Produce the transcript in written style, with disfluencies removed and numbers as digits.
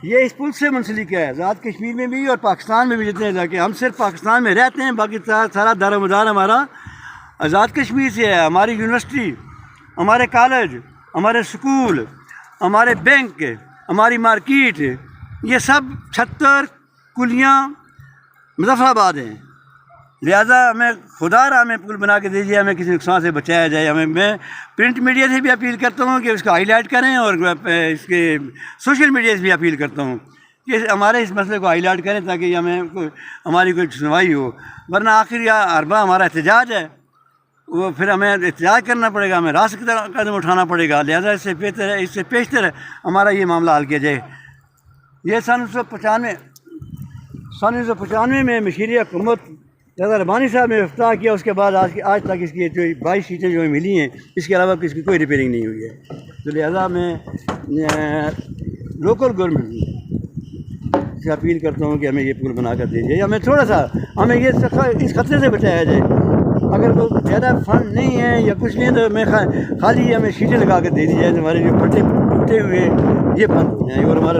یہ اس پل سے منسلک ہے، آزاد کشمیر میں بھی اور پاکستان میں بھی جتنے علاقے، ہم صرف پاکستان میں رہتے ہیں، باقی سارا دار و مدار ہمارا آزاد کشمیر سے ہے۔ ہماری یونیورسٹی، ہمارے کالج، ہمارے سکول، ہمارے بینک، ہماری مارکیٹ، یہ سب چھتر کلیاں مظفر آباد ہیں۔ لہٰذا ہمیں خدا را ہمیں پل بنا کے دیجیے، ہمیں کسی نقصان سے بچایا جائے۔ میں پرنٹ میڈیا سے بھی اپیل کرتا ہوں کہ اس کو ہائی لائٹ کریں، اور اس کے سوشل میڈیا سے بھی اپیل کرتا ہوں کہ ہمارے اس مسئلے کو ہائی لائٹ کریں تاکہ ہماری کوئی سنوائی ہو، ورنہ آخر یا اربا ہمارا احتجاج ہے، وہ پھر ہمیں احتجاج کرنا پڑے گا، ہمیں راست قدم اٹھانا پڑے گا۔ لہٰذا اس سے بہتر ہے، اس سے پیشتر ہمارا یہ معاملہ حل کیا جائے۔ یہ سن 1995 میں مشیری حکومت رضا ربانی صاحب نے افتتاح کیا، اس کے بعد آج تک اس کی جو 22 سیٹیں جو ملی ہیں، اس کے علاوہ اس کی کوئی ریپیئرنگ نہیں ہوئی ہے۔ تو لہٰذا میں لوکل گورنمنٹ سے اپیل کرتا ہوں کہ ہمیں یہ پل بنا کر دیجیے، ہمیں تھوڑا سا ہمیں یہ اس خطرے سے بچایا جائے۔ اگر کوئی زیادہ فنڈ نہیں ہے یا کچھ نہیں تو میں خالی ہمیں شیٹیں لگا کر دے دی جائے، ہمارے جو پٹے ٹوٹے ہوئے یہ بند ہو جائیں اور ہمارا